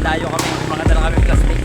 dayo kami, mga dala kami plastic.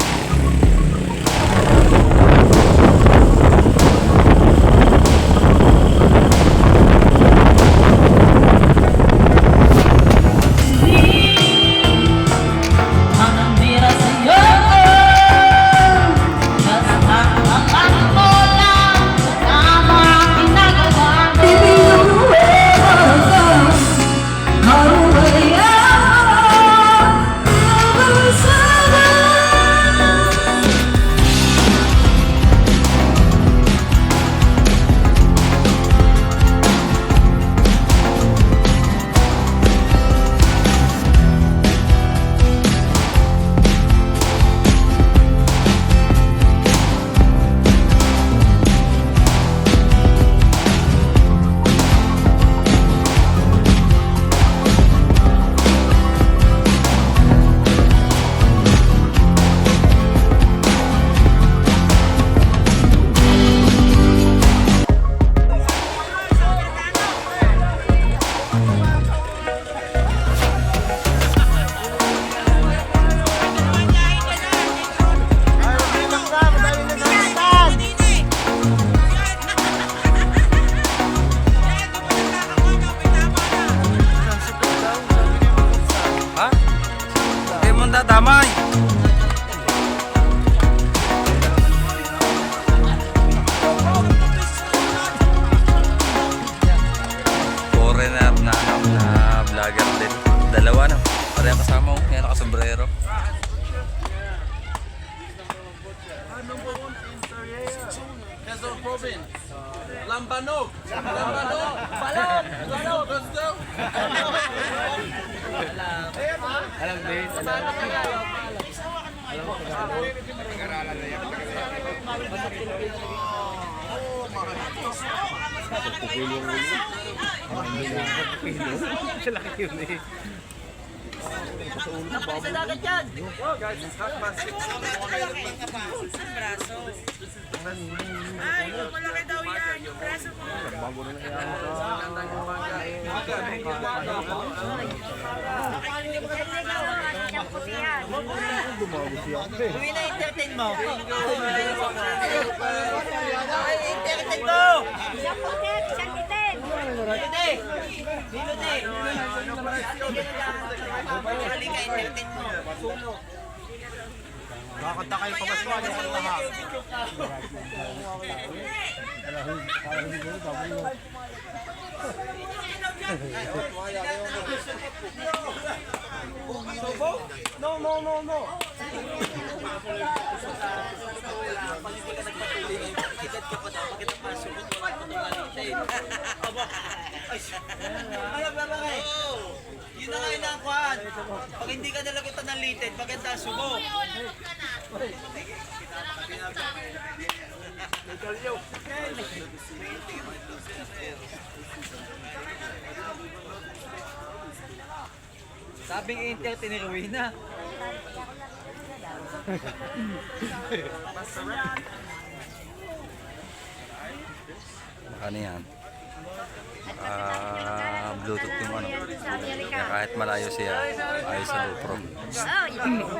Damay. Foreigner na vlogger din. Dalawa na. Pareha kasama ko. Yan nakasombrero. Quezon Province. Lambanog. Lambanog. Balong. Balong. Gusto. Alam din. Ay, malaki daw yan. Yung braso mo. Uwi na entertain mo. Ay, entertain mo. Isang putet, isang itin. Hindi. Hindi. Halika, entertain mo. Kakanta kayo pamaswan yung lahat. No. Pag hindi ka nagpatuloy, edad ka pa dapat kita pasukot, wala ka nalitin. Alam ba ba kayo? Yun na nga yun ang kuhan. Pag hindi ka nalagutan ng litin, maganda ang subo. Sabing entertain ni Rowena. Ano yan? Bluetooth yung ano. Kaya kahit malayo siya, ayos sa GoPro.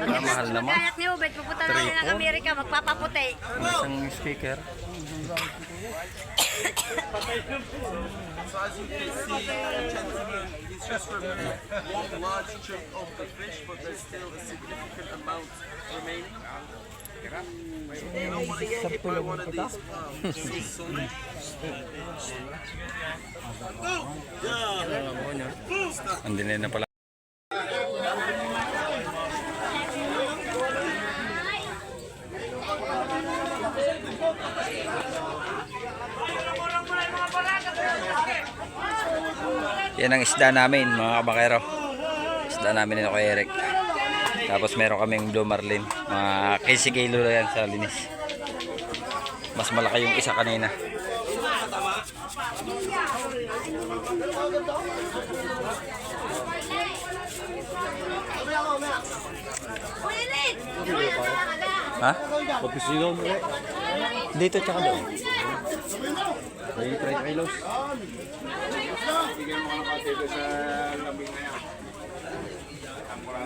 Mahal naman. Magkayat ni Ubed, pupunta na rin ng Amerika, magpapaputi. Isang speaker. So as you can see, gentlemen, he's just removed one large chunk of the fish, but there's still a significant amount remaining. You don't want to get hit by one of these Andin na pala. Yan ang isda namin, mga kabakero. Isda namin ni Kuya Eric. Tapos meron kaming blue marlin. Mga 15 kilo yan sa linis. Mas malaki yung isa kanina. Ha? Pagkasigaw mo eh. Dito tsaka doon. May 30 kilos. Bigyan mo ka ng sa labing na yan.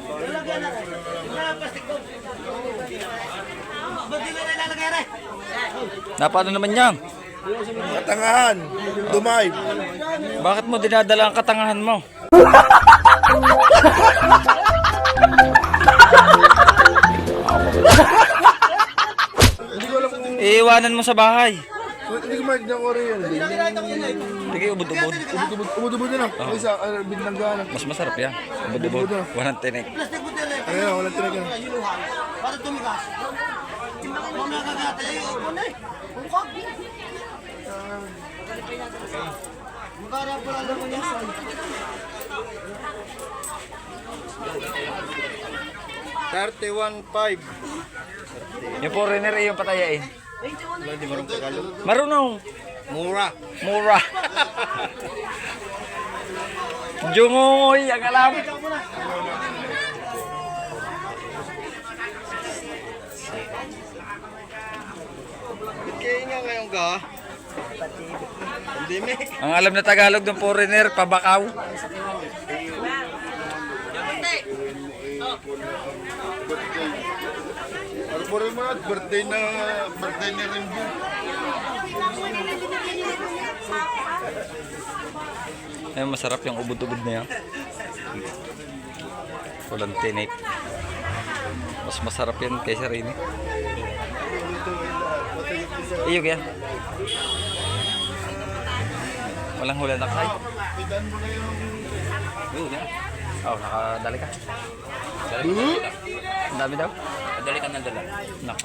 Lalagyan na. Plastic ko. Ba't di na nilalagay rin? Napano naman yan? Katangahan. Dumay. Bakit mo dinadala ang katangahan mo? Hindi ko alam kung... Iiwanan mo sa bahay. Hindi ko marinig ng ori yan. Sige, ubod-ubod. Ubud-ubud na lang. Isa, binanggaan. Mas masarap yan. Ubod-ubod. Walang tinik. Plastic mo din eh. Ayun, walang tinagyan. Hiluhan. Para tumigas. Mga kagata yung upo na eh. Bukag. Magkara pala naman yung saan. 31.5. Yung foreigner yung patayain. Hindi marunong Tagalog. Marunong. Mura. Mura. Jungoy, ang alam. Kaya nga ngayon ka. Pandemic. Ang alam na Tagalog ng foreigner, pabakaw. Ano po rin mga birthday ni Rimbo. Ayun, masarap yung ubod-ubod na yan. Walang tinik. Mas masarap yan kaysa rin. Iyog yan. Walang hula na kay. Yan. Oh, nakadali ka. Ang dami daw. Dali ka na dala. Nako.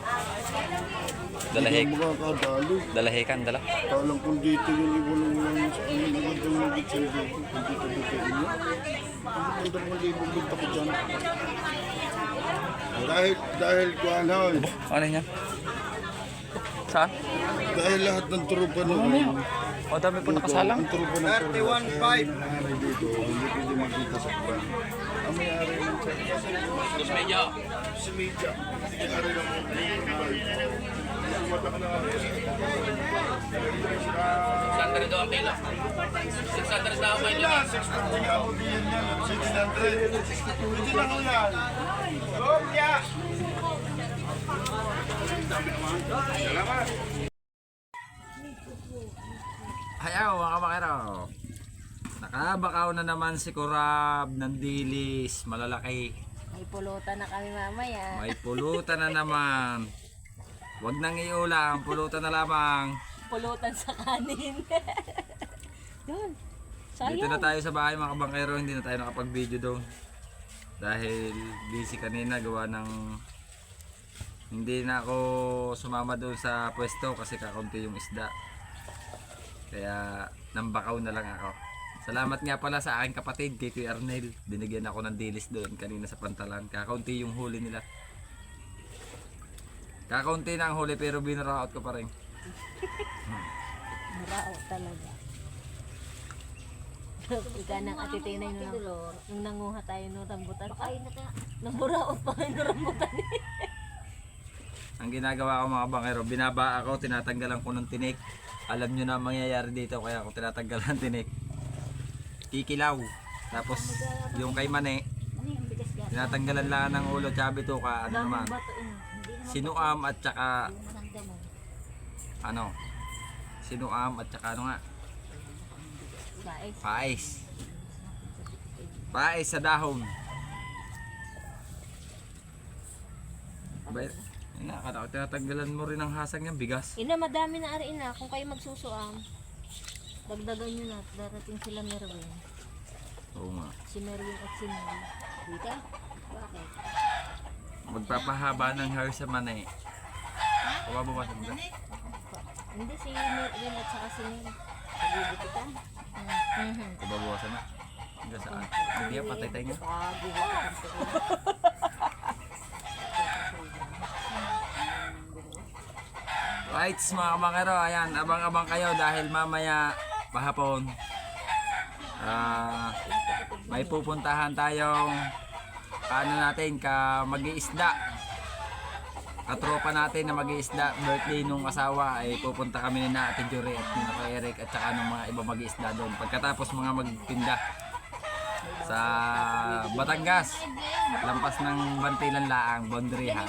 Dalahe. Makakadalo. Dalahe ka, dala. Kalang kung dito yung iwalang lang sa amin. Magandang mag-itsin dito. Kung dito dito inyo. Magandang malibog dito ko dyan. Dahil kuhan hal. Ano yan? Saan? Dahil lahat ng trupa na. O, dami po nakasalang. Ang trupa ng 31.5. Nangyari dito. Hindi pwede magkita sa kuhan. Ang may-ari ng si Media. Si Media. May-ari ng Sandra daw ang kilo. 600 daw ang kilo. 600 ako din yan. 600. Hindi lang yan. Lopya! Salamat. Hayaw mga kamakero. Nakabakaw na naman si Kurab ng dilis. Malalaki. May pulutan na kami mamaya. May pulutan na naman. Huwag nang iulam. Pulutan na lamang. Pulutan sa kanin. Yun. Dito Sayang. na tayo sa bahay mga kabangkero. Hindi na tayo nakapag-video doon. Dahil busy kanina gawa ng... Hindi na ako sumama doon sa pwesto kasi kakaunti yung isda. Kaya nambakaw na lang ako. Salamat nga pala sa aking kapatid, kay Kuya Arnel. Binigyan ako ng dilis doon kanina sa pantalan. Kakaunti yung huli nila. Kakaunti na ang huli pero binaraot ko pa rin. Marao talaga. Ika ng atitinay nung nanguha tayo no rambutan. Namuraot pa kayo no rambutan. Ang ginagawa ko mga bangero, binaba ako, tinatanggalan ko ng tinik. Alam nyo na ang mangyayari dito kaya ako tinatanggalan ng tinik. Kikilaw. Tapos yung kay Mane, tinatanggalan lang ng ulo, tsabi to ka, ano naman. Sinuam at saka ano? Sinuam at saka ano nga? Pais. Pais sa dahon. Abay, tinatanggalan mo rin ang hasang yung bigas. Ina, madami na ari na. Kung kayo magsusuam, dagdagan nyo na. Darating sila Merwin. Oo nga. Si Merwin at si Mel. Dito? Bakit? Magpapahaba ng hair sa Mane. Pababawasan mo ba? Hindi, si Merwin at saka si Mel. Pagbubututan? Pababawasan na. Hanggang saan? Hindi yan, patay tayo nga. Right, mga kamakero, ayan, abang-abang kayo dahil mamaya pahapon may pupuntahan tayong ano natin, mag-iisda. Katropa natin na mag-iisda, birthday nung asawa ay pupunta kami ni na Ate Jory at ni Kuya Eric at saka ng mga iba mag-iisda doon. Pagkatapos mga magtinda. sa Batangas. Lampas ng Bantilan Laang, boundaryhan.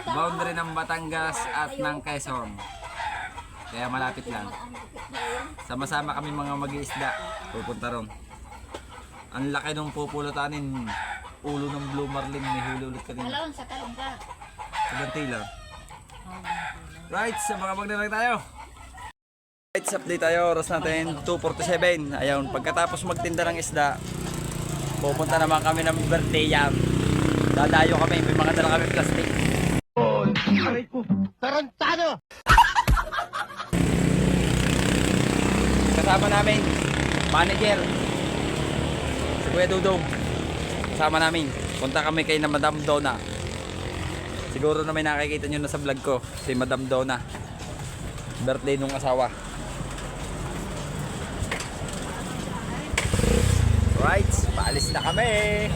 Boundary ng Batangas at ng Quezon. Kaya malapit lang. Sama-sama kami mga mag-iisda. Pupunta ron. Ang laki nung pupulutanin. Ulo ng blue marlin. May huli ulit kanina. Talon sa talong ka. Sa Bantilan. Right, sa mga magdalag tayo. Right, update tayo. Oras natin 2:47. Ayun, pagkatapos magtinda ng isda, pupunta naman kami ng Bertiam. Dadayo kami. May mga dala kami plastic. Tarantado! Kasama namin, manager, si Kuya Dudong. Kasama namin. Punta kami kay na Madam Donna. Siguro na may nakikita nyo na sa vlog ko, si Madam Donna. Birthday nung asawa. Right, paalis na kami.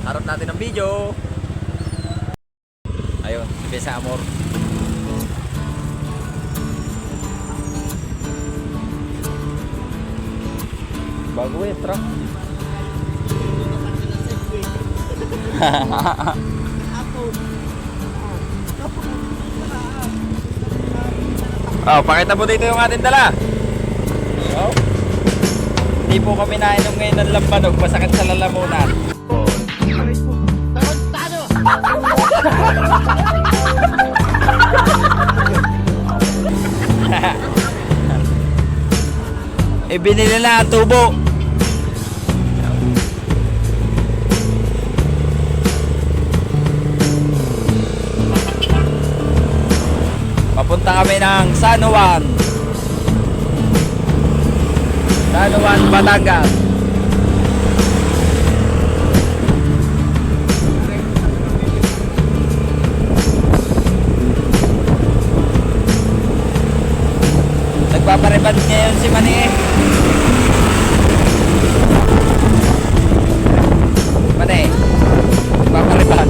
Harap natin ang video. Ayun, si Besa Amor. Bago eh, truck. Oh, pakita mo dito yung ating dala. Oh. Hindi po kami nainom ngayon ng lambanog, masakit sa lalamunan. Tarantado! Binili na ang tubo. Papunta kami ng San Juan. San Juan, Batangas. Nagpaparibad ngayon si Mani. Mani, nagpaparibad.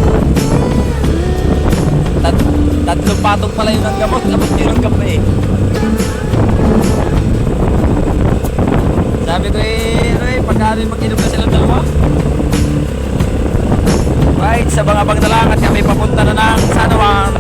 Tatlong patong pala yun ng gamot. Abot yun ng gabi. Sabi ko pagkano yung mag-inom na silang dalawa? Right, sa Bangabang na lang at kami papunta na ng San Juan.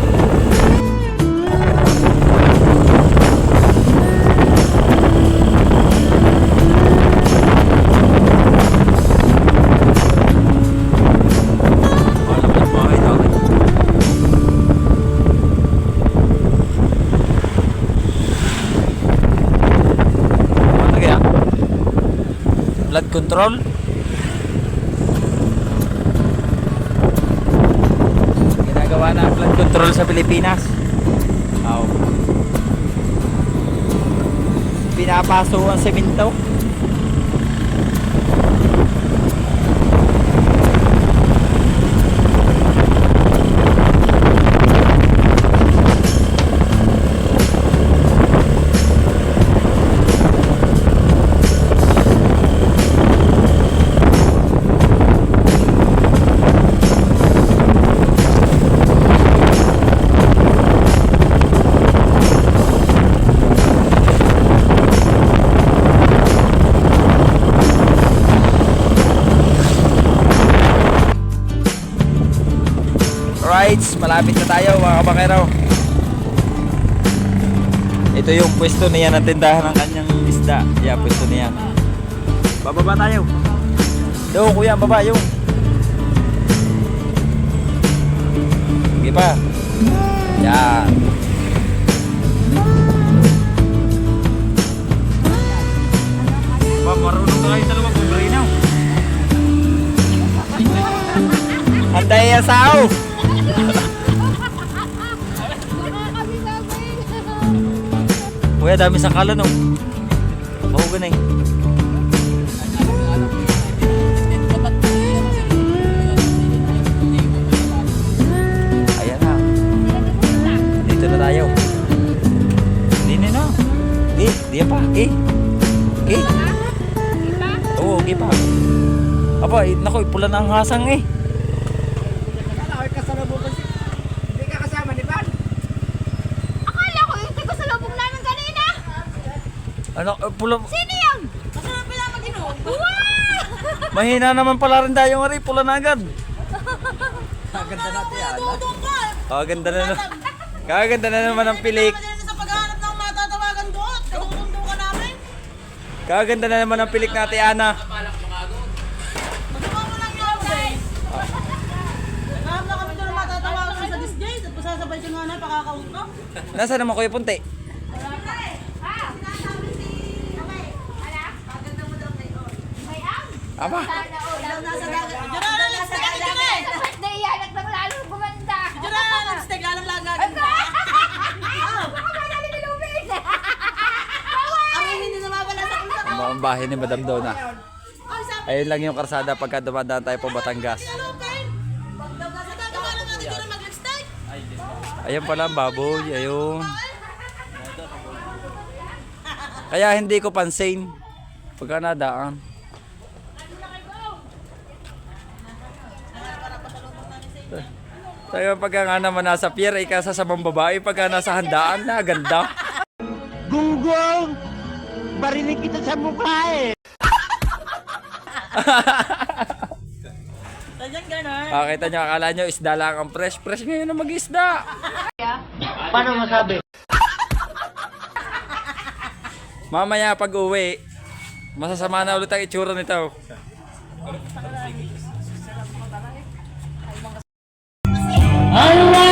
Blood control. Ginagawa na ang blood control sa Pilipinas. Oh. Pinapaso ang semento. Rights, malapit na tayo mga kabakero. Ito yung pwesto niya ng tindahan ng kanyang isda. Yeah, pwesto niya. Bababa tayo. Doon kuya, baba yung. Sige pa. Yan. Marunong na kayo dalawa kung marinaw. Anday asaw. Kuya, dami sa kalan oh. Mahugan eh. Ayan na. Dito na tayo. Dito na. Diyan pa. Oo, pa. Aba, naku, pula na ang hasang eh. Hindi ka kasama ni Van? Akala ko yung taga sa lubong namin kanina. Ano, pula. Sino yan? Masarap pala mag-inom. Wow! Mahina naman pala rin tayo nga rin. Pula na agad. Kaganda natin yan. Kaganda na naman. Kaganda na naman ang pilik. Sa paghahanap ng matatawagan doon, katutundong ka namin. Kaganda na naman ang pilik natin, Ana. Magawa mo lang yan, guys. Naghahanap na kami doon ng matatawagan sa disdays at pasasabay siya nga na pakakaut ko. Nasaan naman Kuya Punti? Aba. Nasa dagat. Diyan na lipstick ka dito eh. Birthday yan, naglalalo gumanda. Diyan na lipstick, lalang lagagin ka. Ang hindi nawawala sa kung saan. Ang bahay ni Madam Donna. Ay, sabi Ayun lang yung karsada pagka dumadaan tayo po Batangas. ni Lupin. Sa gagawa lang natin dito mag-lipstick. Ayun pala ang baboy. Ayun. Kaya hindi ko pansin pagka nadaan. Tayo pagka nga naman nasa pier, ay kasasamang babae. Pagka nasa handaan na, ganda. Gunggong! Barinig kita sa mukha eh! Ganyan ganon. Kita nyo, akala nyo isda lang ang fresh. Fresh ngayon na mag-isda. Paano masabi? Mamaya pag uwi, masasama na ulit ang itsura nito. Away.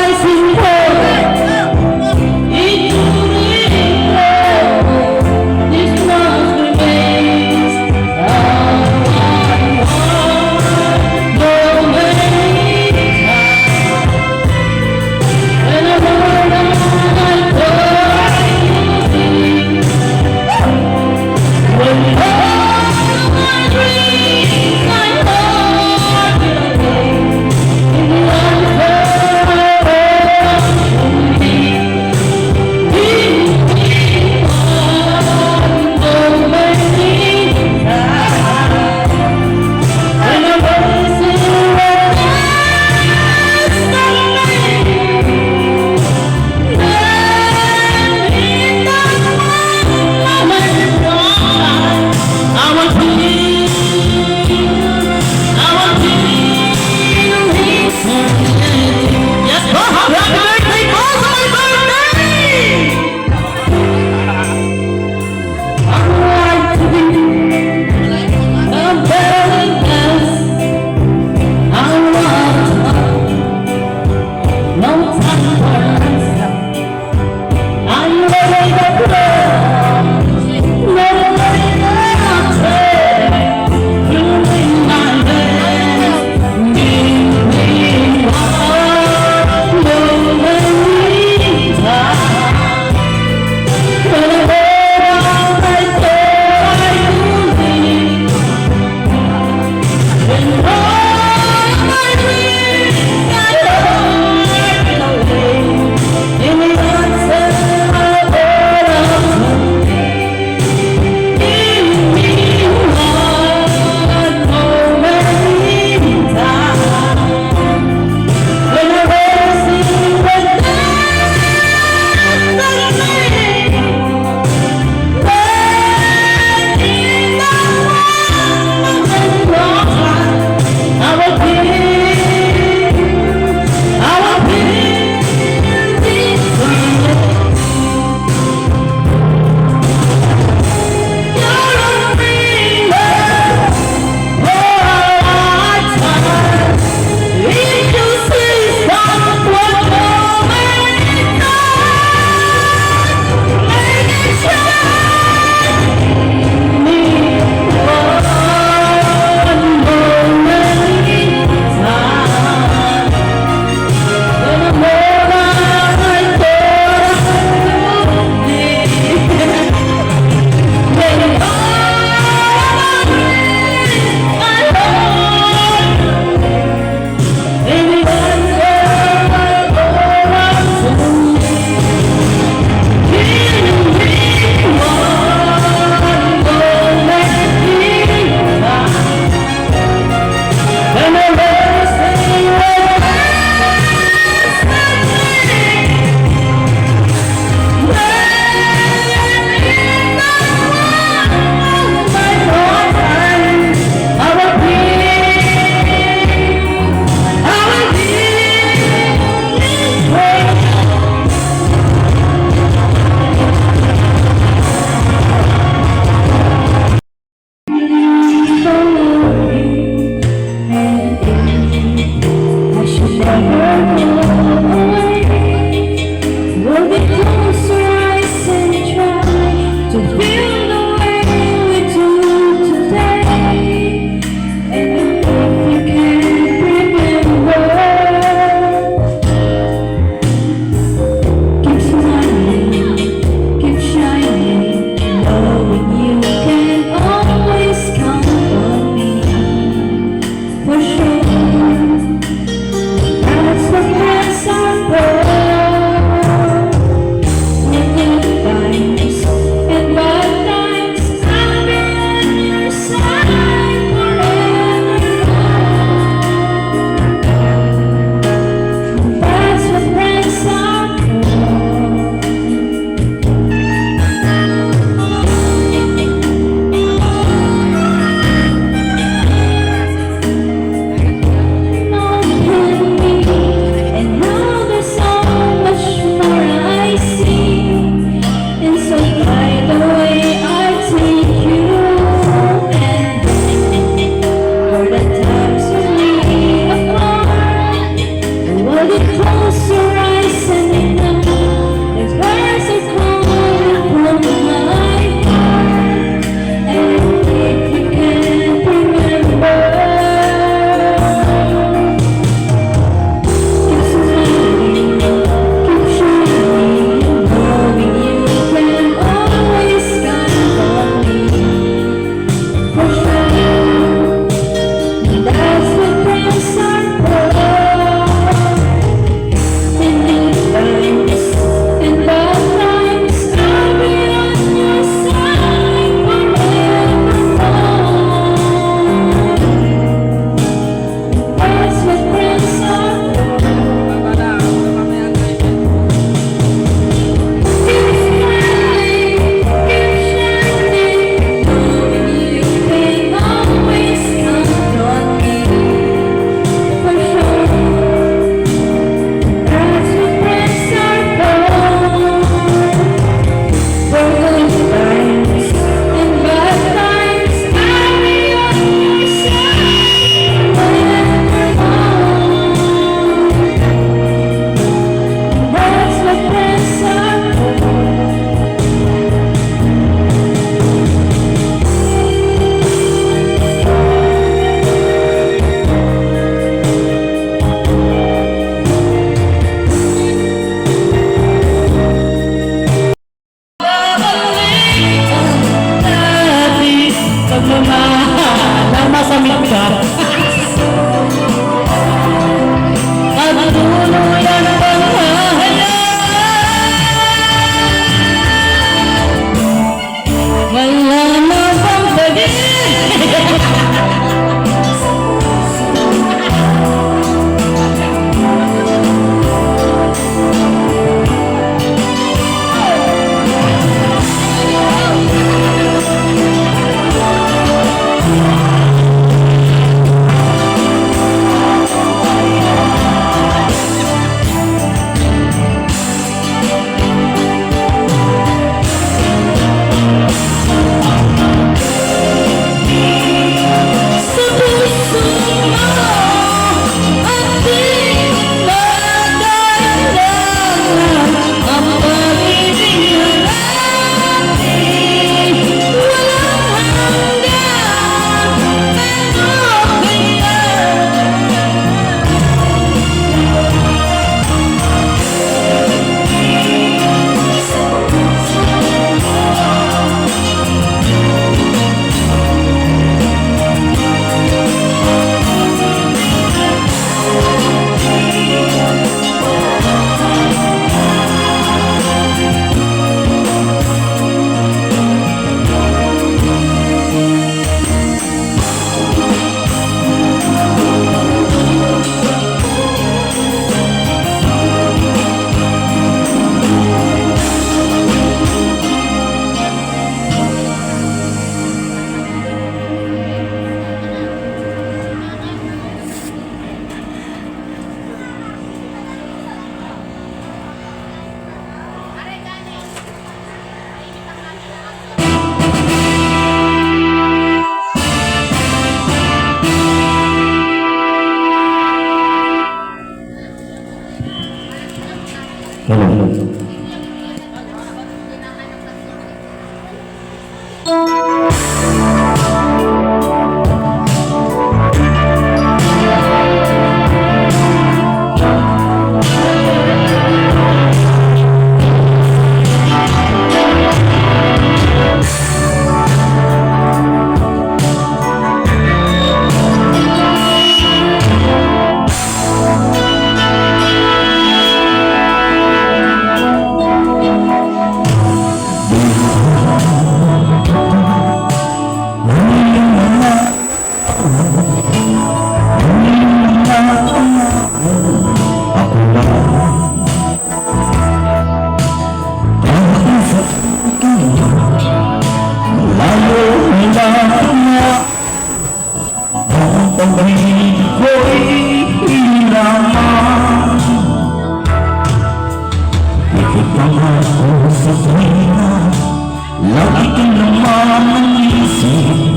Lagi ka naman ang isip,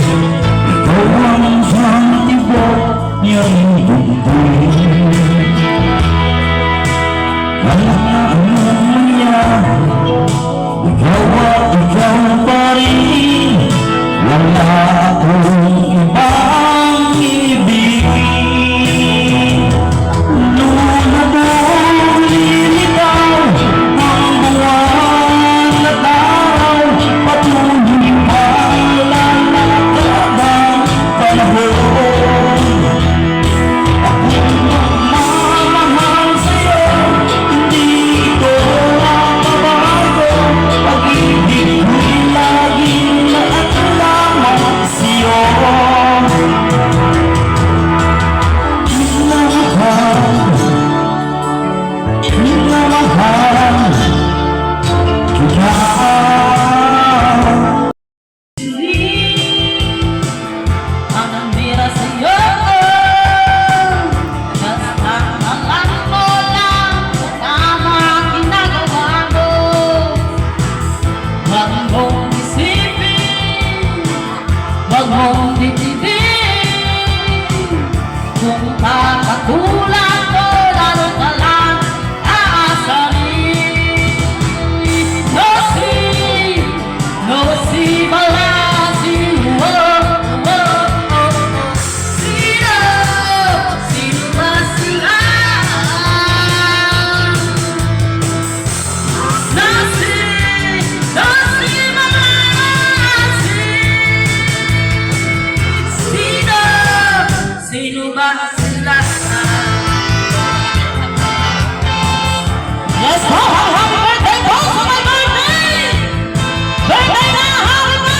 ikaw ang santibok niyang bugtong. Kahit na anong mangyari, ikaw at ikaw pa rin. Wala akong ibang ibigin. Lulubulin ikaw ang buwan na tao, patuloy pang lalakad ang panahon. Akong magmamahal sa'yo, hindi ito ang mabago. Pag-ibig ko'y laging nakakalaman sa'yo. Minamahal kita. Ang nandira sa'yo, basta alam mo lang sa tamang ginagawa mo. Huwag mong isipin, huwag mong titipin. Kung kakatulad ko, lalo ka lang aasarin. No see, no see, balasi, oh, oh, oh. Sino, sino ba sila? No see, balasi. Sino, sino ba sila? Yes, ho, ho, happy birthday po sa my birthday! Birthday na, happy na!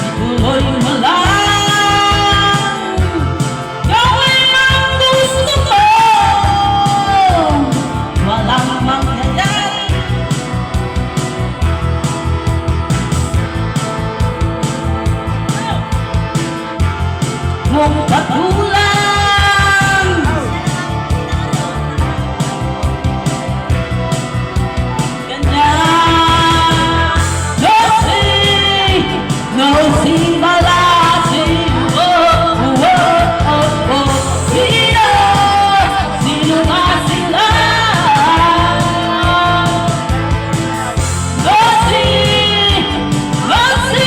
Ituloy mo lang, gawin ang gusto mo. Walang mangyayari. Kung patulang, ganyan. No see, balasi, oh, oh, oh, oh. Sino, sino ba sila? No see, balasi.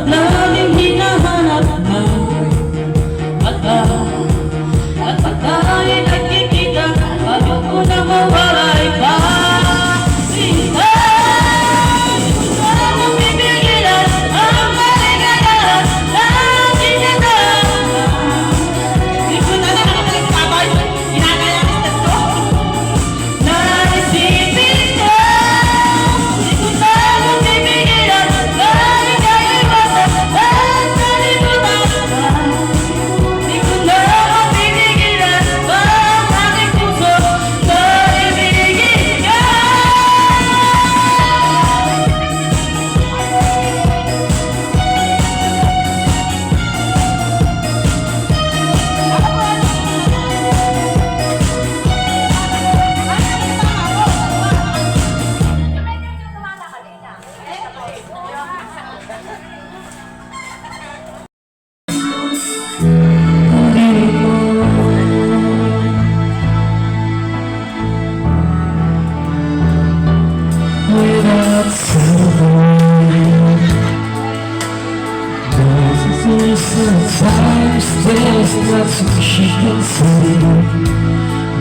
laging hinahanap ng mata. At pag tayo'y nagkikita, ayoko na mawalay pa. Without someone, sometimes there's nothing she can say.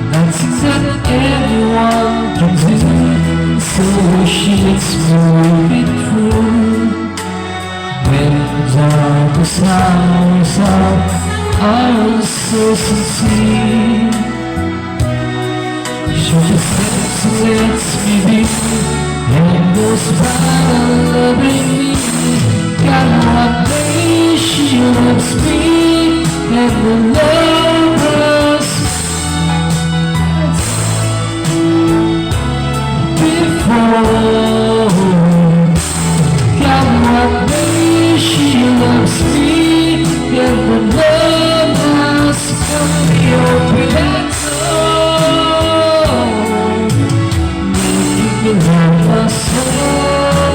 Nothing that anyone can do. So she lets me it through. When darkest hours are, I was so sincere. She just lets me be. And goes by loving me. God, what day she loves me. And the lovers before. God, what day she loves me. And the lovers help me open that door. You love my soul.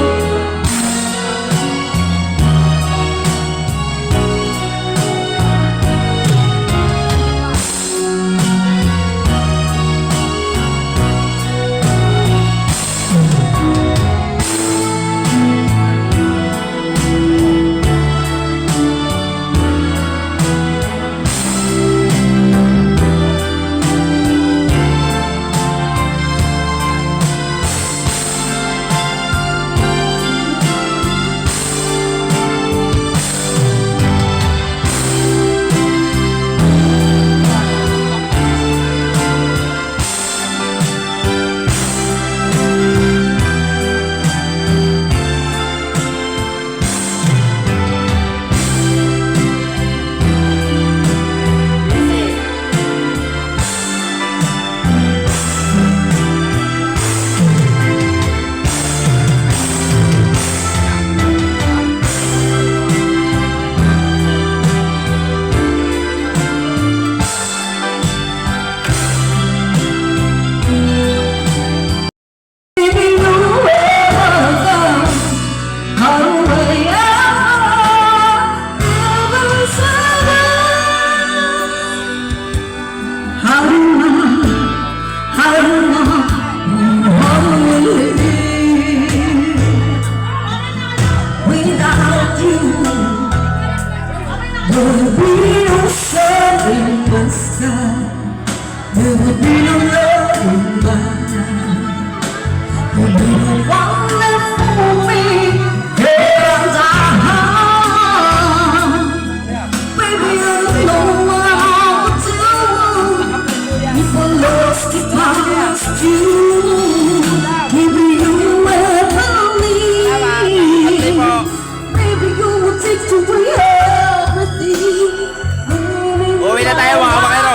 Uwi na tayo mga kabakero.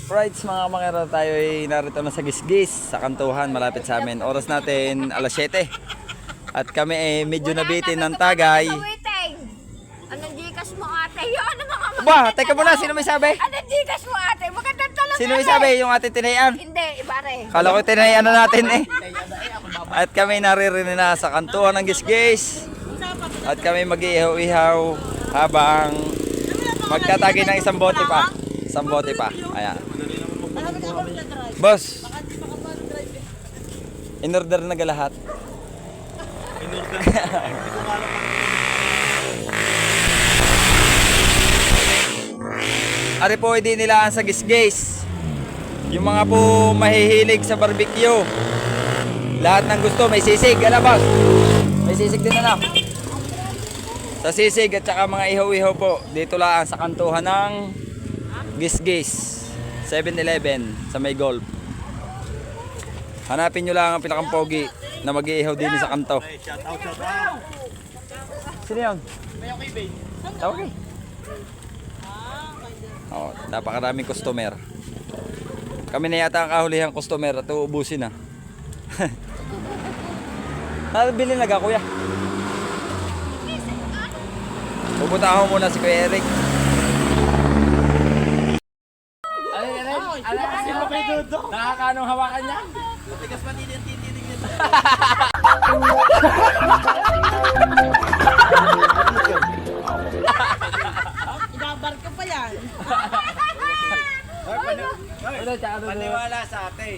Rights mga kabakero, tayo ay narito na sa Gisgis, sa Kantuhan, malapit sa amin. Oras natin alas 7. At kami ay medyo nabitin ng tagay. Anong Gcash mo ate? Yung ano mga Ba, teka muna, sino may sabi? Anong Gcash mo ate? Magandang talaga. Sino may sabi? Yung ating tinayan? Hindi, iba rin. Kala ko tinayan na natin eh. At kami naririnig na sa Kantuhan ng Gisgis. At kami mag-ihaw-ihaw habang magtatagi ng isang bote pa. Isang bote pa. Ayan. Boss, in order na lahat. In order. ari po hindi nila sa gisgis. Yung mga po mahihilig sa barbecue. Lahat ng gusto, may sisig, ala boss. May sisig din na. Sa sisig at saka mga ihaw-ihaw po, dito lang sa kantuhan ng Gisgis 7-Eleven sa may golf. Hanapin nyo lang ang pinakang-pogi na mag-iihaw din sa kanto. Sino yun? Tawag eh. Oh, napakaraming customer. Kami na yata ang kahulihang customer at uubusin na. Bilhin na kuya. Pupunta ako muna si Kuya Eric. Ay, Eric? Nakakaanong hawakan niya? Tigas pa din yung titinig nito. Ibabar ka pa yan. Paniwala sa atin.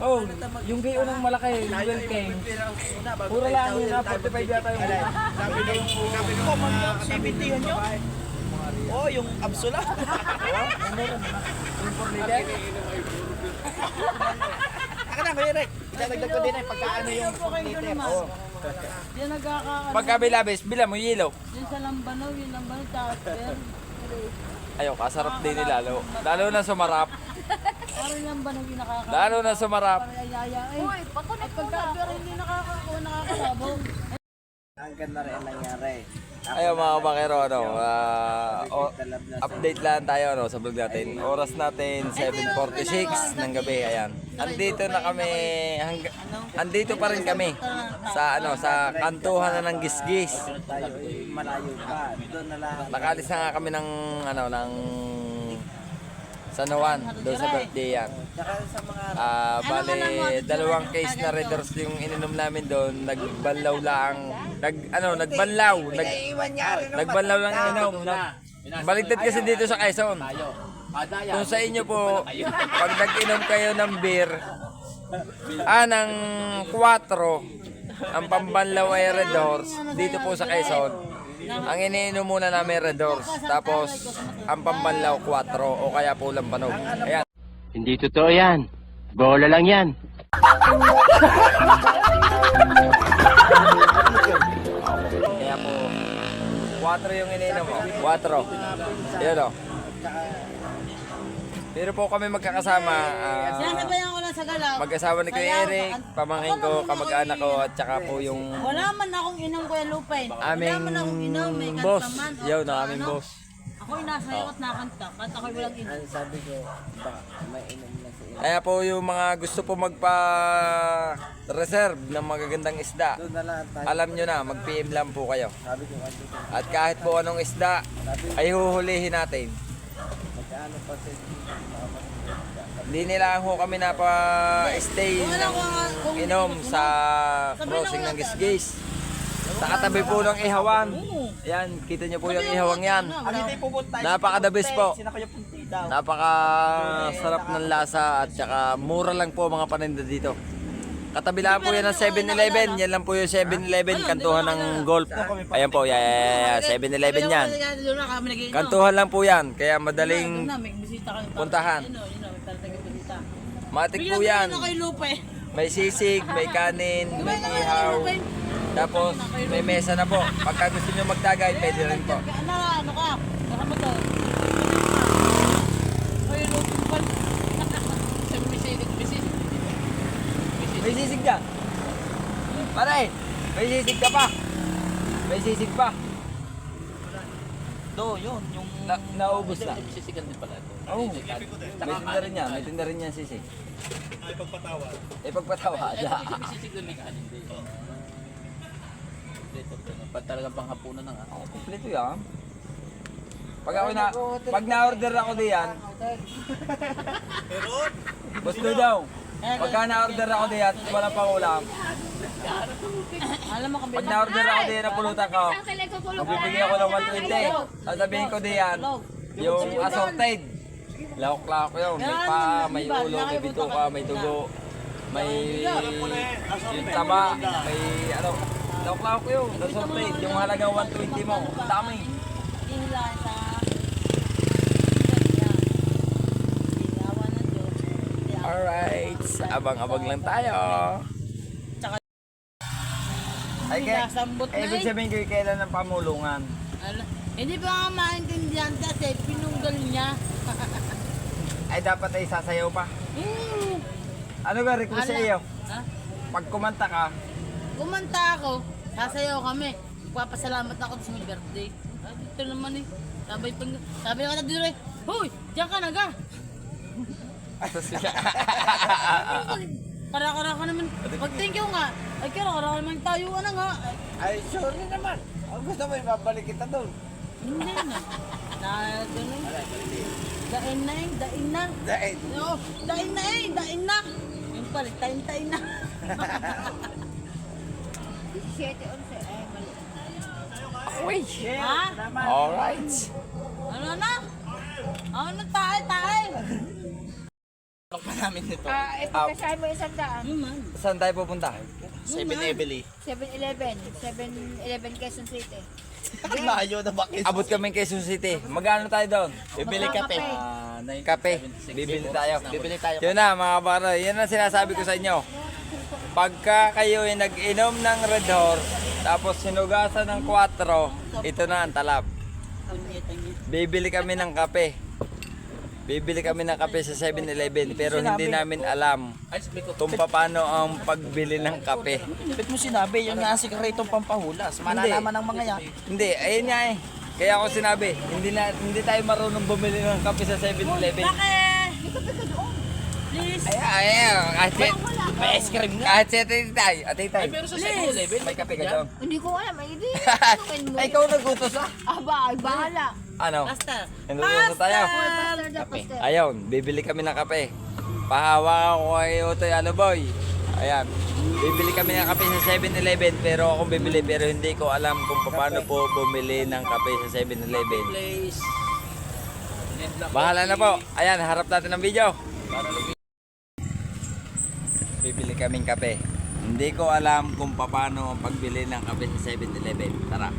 Oh, yung gayo ng malaki, yung king. Puro lang yun na, 45 yata yung Sabi ko, mag-CBT yun yun. Oh, yung Absola. Aka na, Kuya Eric. Dadagdag ko din pagkaano yung liter. Yan nagkakaano. Pagka bilabis, bila mo yelo. Yan sa Lambanaw, yung Lambanaw, Tasper. Ayaw, kasarap din nila. Lalo na sumarap. Parang Lambanaw yung nakakaano. Lalo na sumarap. Parang ayaya. Uy, pagka hindi nakakasabong. Ang ganda rin ang nangyari. Ayaw mga bakero, update lang tayo sa vlog natin. Oras natin 7:46 ng gabi. Ayan. Andito na kami, andito pa rin kami sa kantuhan na ng Gisgis. Tayo ay malayo pa. Doon na lang. Nakalis na nga kami ng San Juan, doon sa birthday yan. Tsaka sa mga Bale, dalawang case na Red Doors yung ininom namin doon. Nagbanlaw lang. Nagbanlaw lang ininom. Baligtad kasi dito sa Quezon. Kung sa inyo po, pag nag-inom kayo ng beer, ng 4, ang pambanlaw ay Red Doors, dito po sa Quezon. Ang iniinom muna namin Red Doors, tapos ang pambanlaw 4 o kaya po Lampanog. Ayan. Hindi totoo yan. Bola lang yan. Kaya po, 4 yung iniinom mo. 4. Yun o. Pero po kami magkakasama. Sinasabayan ko lang sa galaw. Mag-asawa ni Kuya Eric, pamangkin ko, kamag-anak ko, at saka po yung Wala man akong inom Kuya Lupay. Wala man akong inom, may kanta boss. man. Yaw na aming boss. Ako'y nasayaw at nakanta. At ako'y walang inom. sabi ko, may inom na sa iyo. Kaya po yung mga gusto po magpa-reserve ng magagandang isda, Doon na lang tayo. alam nyo na, mag-PM lang po kayo. Sabi ko, andito. At kahit po anong isda, ay huhulihin natin. Magkaano pa sa Hindi nila ho kami napa-stay ng inom sa crossing ng Gisgis. Sa katabi po ng ihawan. Yan, kita nyo po yung ihawang yan. Napaka-the best po. Napaka-sarap ng lasa at saka mura lang po mga paninda dito. Katabi lang po yan ng 7-Eleven. Yan lang po yung 7-Eleven, kantuhan ng golf. Ayan po, 7-Eleven yan. Kantuhan lang po yan, kaya madaling puntahan. Matik po yan. May sisig, may kanin, may ihaw. Tapos may mesa na po. Pagka gusto nyo magdagay, pwede rin po. Ano ka? Saka mo to. Kuya Lupay. May sisig ka. Pare, may sisig ka pa. May sisig pa. Do, yun, yung Naubos na. sisigan din pala ito. Oo. May tinda rin yan. May tinda rin yan sisig. Ay pagpatawa. Sisig din may kanin din. Pag talagang panghapunan ng ako. Kompleto yan. Pag na-order ako diyan. Gusto daw. Pagka na-order ako diyan, wala pang ulam. Alam mo kami. Pag na-order ako diyan na pulutan ko, magbibigay ako ng 120. Sasabihin ko diyan, yung assorted. Lawak-lawak yun. May pa, may ulo, may bituka, may dugo, may yung taba, may ano. Lawak-lawak yun. Assorted. Yung halagang 120 mo. Dami. Ihila sa... Alright, abang-abang lang tayo. Ay, Sinasambot na ibig eh. sabihin ko kailan ng pamulungan. Hindi pa nga maintindihan kasi pinunggal niya. Ay, dapat ay sasayaw pa. Ano ka, request sa Ala. iyo? Ha? Pag kumanta ka, Kumanta ako, sasayaw kami. Papasalamat ako sa my birthday. Ay, dito naman eh. Sabi ko na dito eh, Hoy, diyan ka na ga. Kara-kara ka naman. Pag thank you nga. Ay, kara-kara ka naman tayo na nga. ay, sorry naman. Ang gusto mo, ibabalik kita doon. Hindi na. Ganun. Dain na eh, dain na. Dahil, Oo, dain na eh, dain na. Yung pala, tain-tain na. 17, 11. Ay, mali. uy. Ha? Alright. Ano na? Ano tayo? Ipagkasahin mo yung 100. Saan tayo pupunta? 7-Eleven, Quezon City. Abot kami kay Quezon City. Magkano tayo doon? Bibili kape. Kape. Bibili tayo. Yun na mga baro. Yun ang sinasabi ko sa inyo. Pagka kayo ay nag-inom ng Red Horse, tapos sinugasan ng 4, ito na ang talab. Bibili kami ng kape. Bibili kami ng kape sa 7-Eleven pero hindi namin alam kung paano ang pagbili ng kape. Ba't mo sinabi yung nasa sikretong pampahulas? Malalaman ng mga yan. Hindi, ayun nga eh. Kaya ako sinabi, hindi tayo marunong bumili ng kape sa 7-Eleven. Please. Ay, May ice cream nga. kahit si Atay. Atay. Pero sa 7-Eleven, May kape ka doon. Hindi ko alam. Ay, hindi. Ay, ikaw nagutos ah. Aba, ay, bahala. Ano? Basta. Nagutos tayo. Pastor. Ayun, bibili kami ng kape. Pahawakan ko kayo ito, ano boy. Ayan. Bibili kami ng kape sa 7-Eleven pero akong bibili pero hindi ko alam kung paano po bumili ng kape sa 7-Eleven. Please. Bahala na po. Ayan, harap natin ng video. Bibili kaming kape. Hindi ko alam kung paano ang pagbili ng kape sa 7-Eleven. Tara.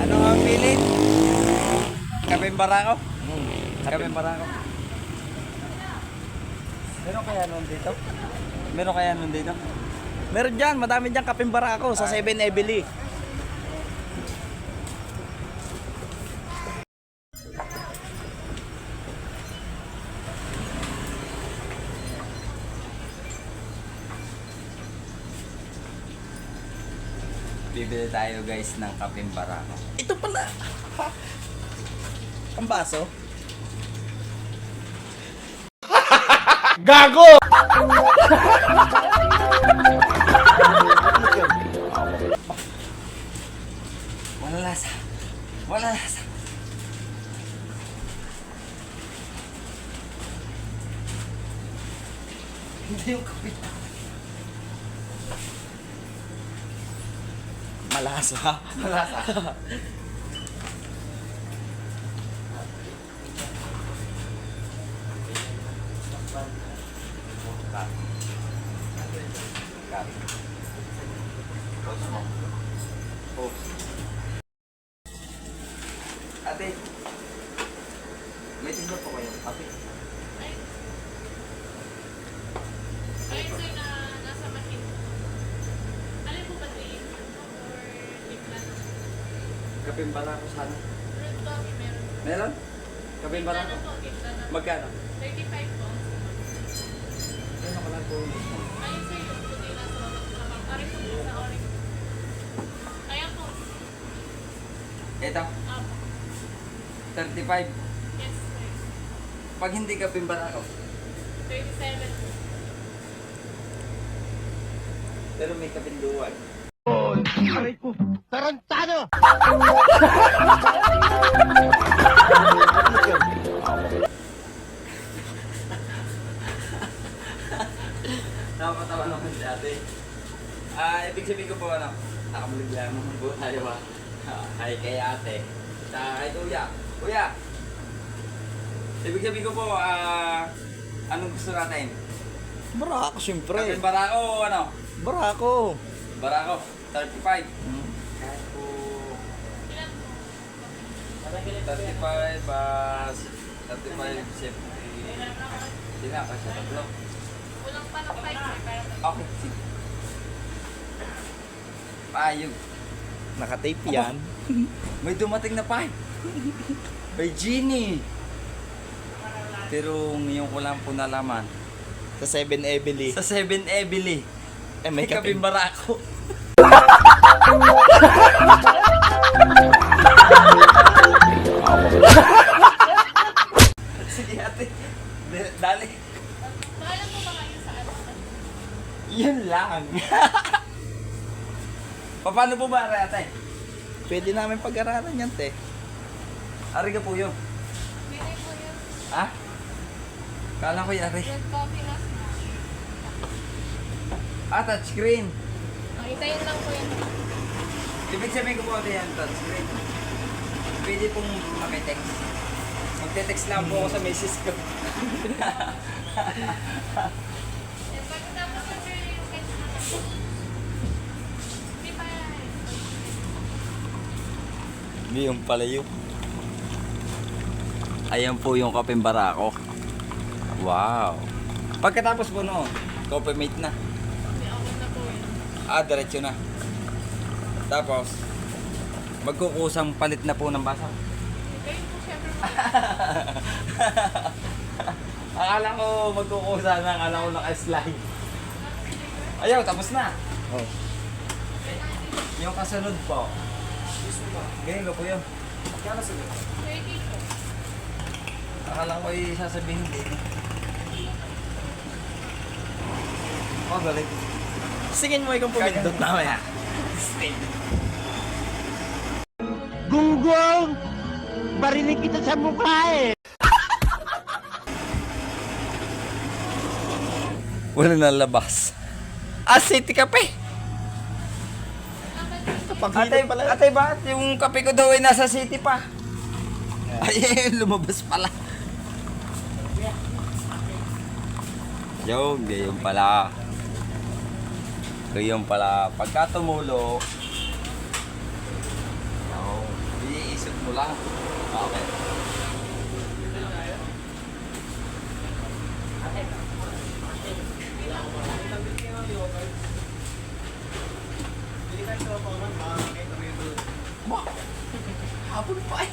Ano ang pili? Kapeng barako? Kapeng barako. Meron kaya nun dito? Meron kaya nun dito? Meron dyan, madami dyan kapimbara ako sa 7-Eleven. Bibili tayo guys ng kapeng barako. Ito pala. Ha? Ang baso? Wala lasa. Wala lasa. Hindi yung kape. Malasa. Malasa. Ate, may tignan po kayo. Ate. Ayun sir na nasa machine. Alin po ba rin? Or timpla na? Kapeng barako sana. Red coffee meron. Meron? Kapeng Timpla barako? na po, timpla na. Magkano? 35 po. Ano ka lang po? Ayun sir yung puti na sa orange po sa orange. Kaya po. Ito, Apo. 35. Yes sir. Pag hindi kapeng barako. 37. Pero may kapinduan. Nakapatawa naman si ate. Ibig sabihin ko po ano, nakabuligla naman po tayo Hi kay ate. Kay kuya. Kuya! Ibig sabihin ko po, anong gusto natin? Barako, syempre. Kaping barako o ano? Barako. Barako, 35. 35 bas 35 70. Hindi na, kasi tatlo. Kulang pa ng 5 sir, pero Okay, sige. Ayun. Nakatape yan. May dumating na pipe. May genie. Pero ngayon ko lang po nalaman. Sa 7 Ebely. Sa 7 Ebely. Eh, May may kaping kaping barako. Sige ate. Dali. maalam po ba kayo sa ano? Yun lang. Paano po ba, ate? Pwede namin pag-aralan yan, te. Ari ka po yun. Binay po yung Ha? Kala ko yari. red coffee na. Touchscreen. Makitayin lang po yun. Ibig sabihin ko po ate yan, touchscreen. Pwede pong makitext. Magte-text lang po ako sa misis ko. And pagkatapos po sir yung sketch na lang. Hindi pa yan. Hindi yung pala yun. Ayan po yung kapeng barako. Wow. Pagkatapos po noon, coffee mate na. Hindi, okay na po yun. Diretso na. Tapos, magkukusang palit na po ng basa. Kayo po syempre po. Akala ko magkukusa na, akala ko naka-slide. Ayaw, tapos na. Oh. Yung kasunod po. Ganyan ko po yun. 30 po. Akala ko ay sasabihin din. Oh, galing. Singin mo ikong pumindot na kaya. Gunggong! Barinig kita sa mukha eh! Wala na labas. City kape. Ate, ate ba? Yung kape ko daw ay nasa city pa. Ay, lumabas pala. Yung, gayon pala. Gayon pala. Pagka tumulo, iisip mo lang. Okay. Wah, habol pa eh.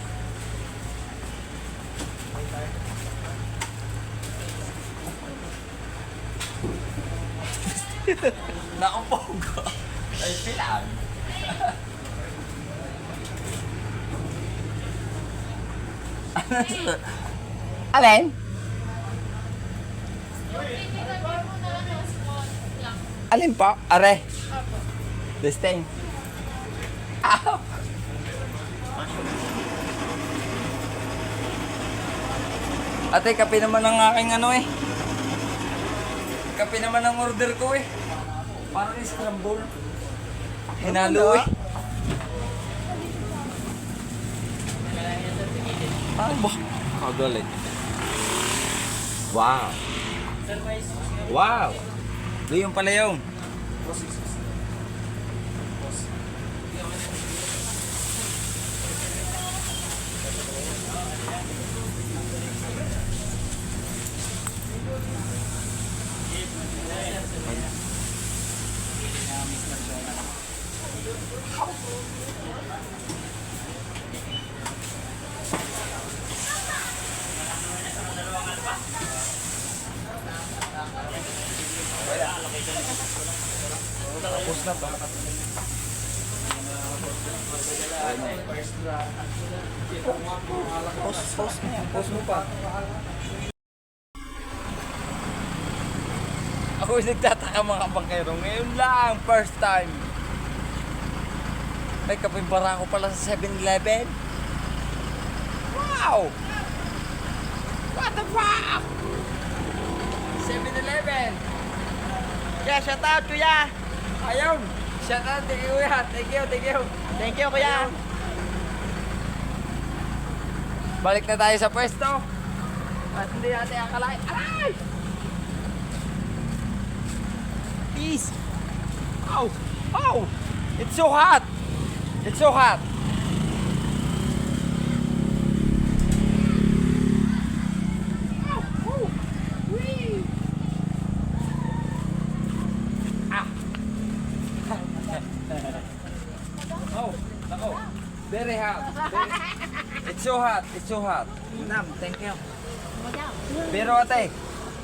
Nakapog ko. Ay, pilang. Alin? Alin pa? Are. This thing. Ow! Ate, kape naman ang aking ano eh. Kape naman ang order ko eh. Parang scramble. Hinalo eh. Ah, ba? Kagalit. Wow. Wow. Doon pala yung. Tapos na ba? Post na yan. Post mo pa. Ako yung nagtataka mga bangkero. Ngayon lang, first time. May kapimbara ko pala sa 7-Eleven. Wow! What the fuck? 7-Eleven. Yeah, shout out, kuya! Ayun! Shout out, thank you, kuya. Thank you, thank you. Thank you, kuya! Balik na tayo sa pwesto. At hindi natin akalain. Aray! Please. Ow! Ow! It's so hot! It's so hot! Oh, nako. Very hot. It's so hot. It's so hot. Ma'am, thank you. Pero ate,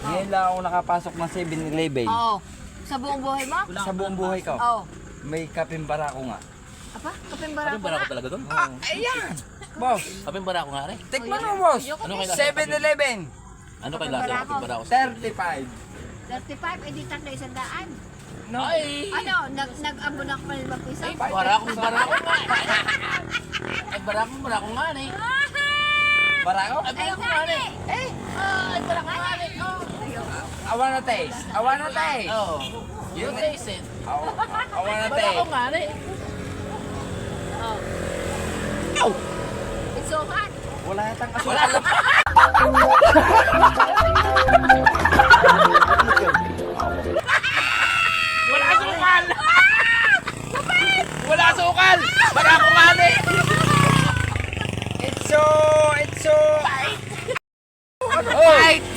ngayon lang ako nakapasok ng 7-Eleven. Oo. Sa buong buhay mo? Sa buong buhay ko. Oo. May kapim barako nga. Apa? Kapimbara Kapin bara ko talaga doon? Ayan! Boss, Kapin bara ko nga rin. tikman mo boss. Ano kay 7-Eleven. Ano kay lasa ng kapin bara ko? 35. 35, edi tatlo 100. No. Ay! Ano, nag-ambunak pa rin mag-isa? Bara ko nga. Ay, bara ko nga rin. Barako? Ay, bara ko nga rin. Eh! Ay, bara ko nga rin. I wanna taste. I wanna taste. Oh. You taste it. I wanna Bara ko taste. nga rin. It's so hot. Wala yatang asukal. Wala. Wala sukal! Wala sukal! Bara ko nga rin. It's so... Oh!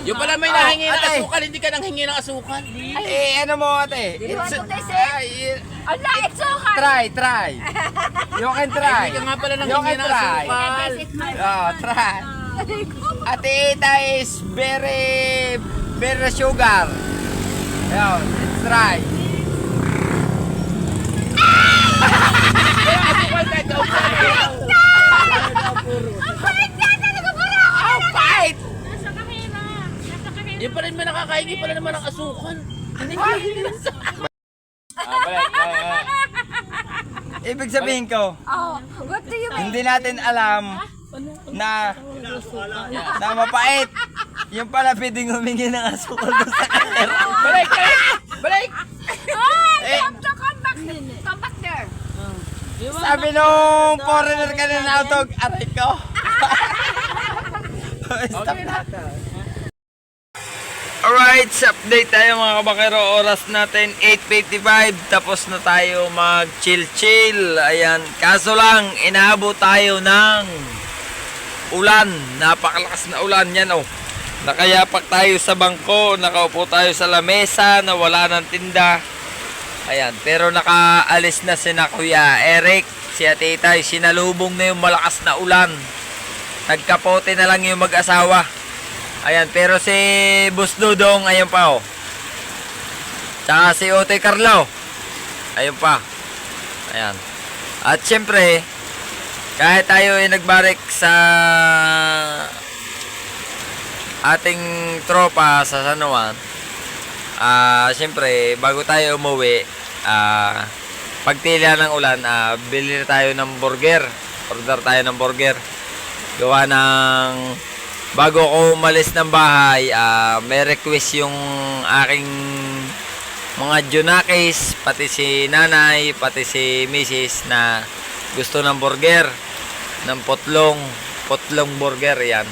Yung pala may nahingi ng Ate. asukal, hindi ka nang hingi ng asukal. Eh, ano mo ate? you want to taste it? Ay, Ala, it's so hot. try. You can try. Hindi ka nga pala nang You hingi can ng try. asukal. Oh, try. Ate Ita is very sugar. Ayun, let's try. Asukal kahit daw pa. Oh, bite! Nasa kahira. Nasa kahira. Yung pa rin may nakakahingi pala naman ng asukal. Hindi Ibig sabihin ko, Oh, what do you mean? hindi natin alam na mapait. Yung pala pwedeng humingi ng asukal doon sa kanila. Balik! Balik! Eh, Come back there. sabi nung foreigner kanina na autog, aray ko. Stop na. Alright, sa update tayo mga kabakero. Oras natin 8:55. Tapos na tayo mag chill. Ayan, kaso lang inaabot tayo ng ulan. Napakalakas na ulan yan oh. Nakayapak tayo sa bangko, nakaupo tayo sa lamesa na wala ng tinda. Ayan, pero nakaalis na si Kuya Eric, si Ate Itay, sinalubong na yung malakas na ulan. Nagkapote na lang yung mag-asawa. Ayan, pero si Boss Dudong, ayun pa oh. Tsaka si Ote Carlo, ayun pa. Ayan. At syempre, kahit tayo ay nagbarik sa ating tropa sa San Juan, syempre, bago tayo umuwi, pagtila ng ulan, bili tayo ng burger. Order tayo ng burger. Gawa ng, bago ako umalis ng bahay, may request yung aking mga junakis, pati si nanay, pati si misis na gusto ng burger, ng potlong burger, yan.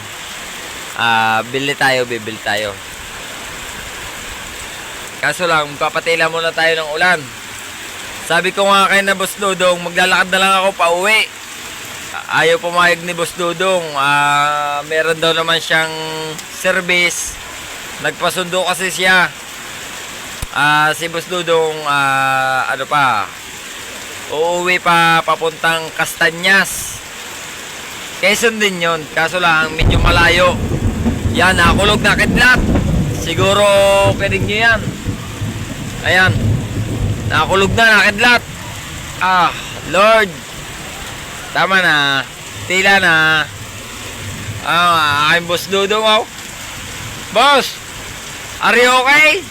Bibili tayo. Kaso lang, papatila muna tayo ng ulan. Sabi ko nga kay na Boss Dudong, maglalakad na lang ako pa uwi. Ayaw pumayag ni Boss Dudong. Meron daw naman siyang service. Nagpasundo kasi siya. Si Boss Dudong, uuwi pa papuntang Castañas. Quezon din yun. Kaso lang, medyo malayo. Yan, nakakulog na kidlat. Siguro, kinig nyo yan. Ayan. Nakakulog na, nakidlat. Lord. Tama na. Tila na. Aking Boss Dudong, oh. Boss, are you okay?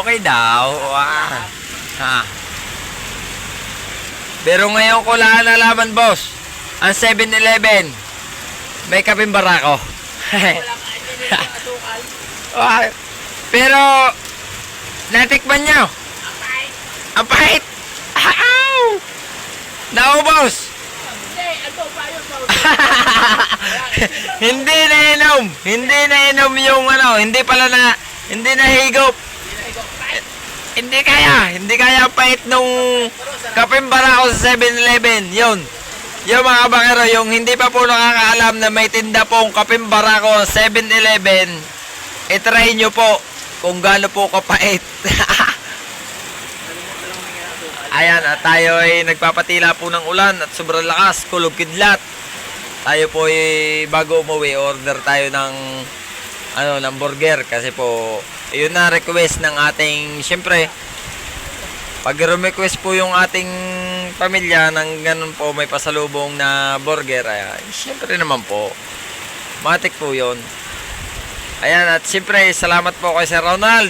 Okay daw. Pero ngayon ko lang nalaman, boss. Ang 7-Eleven, may kaping barako. Pero, natikman nyo. Ang pahit. Naubos. Hindi na inom yung hindi pala Hindi nahigop. Hindi kaya pait nung kapeng barako sa 7-Eleven. Yun. Yung mga kabakero, yung hindi pa po nakakaalam na may tinda pong kapeng barako sa 7-Eleven, itry nyo po kung gaano po kapait. Ayan, at tayo ay nagpapatila po ng ulan at sobrang lakas, kulog kidlat. Tayo po ay bago umuwi, order tayo ng ng burger kasi po yun na request ng ating, syempre pag request po yung ating pamilya ng ganun po may pasalubong na burger, ay syempre naman po matik po yun. Ayan, at syempre salamat po kay Sir Ronald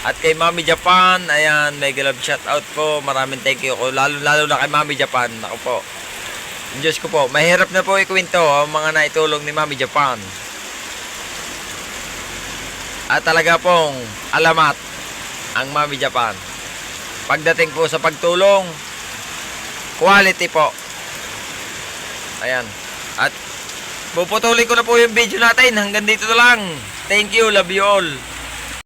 at kay Mami Japan. Ayan, mega love shout out po, maraming thank you ko, lalo na kay Mami Japan. Ako po, Diyos ko po, mahirap na po ikwento ang mga naitulong ni Mami Japan. At talaga pong alamat ang Mami Japan. Pagdating po sa pagtulong, quality po. Ayan. At puputulin ko na po yung video natin. Hanggang dito na lang. Thank you. Love you all.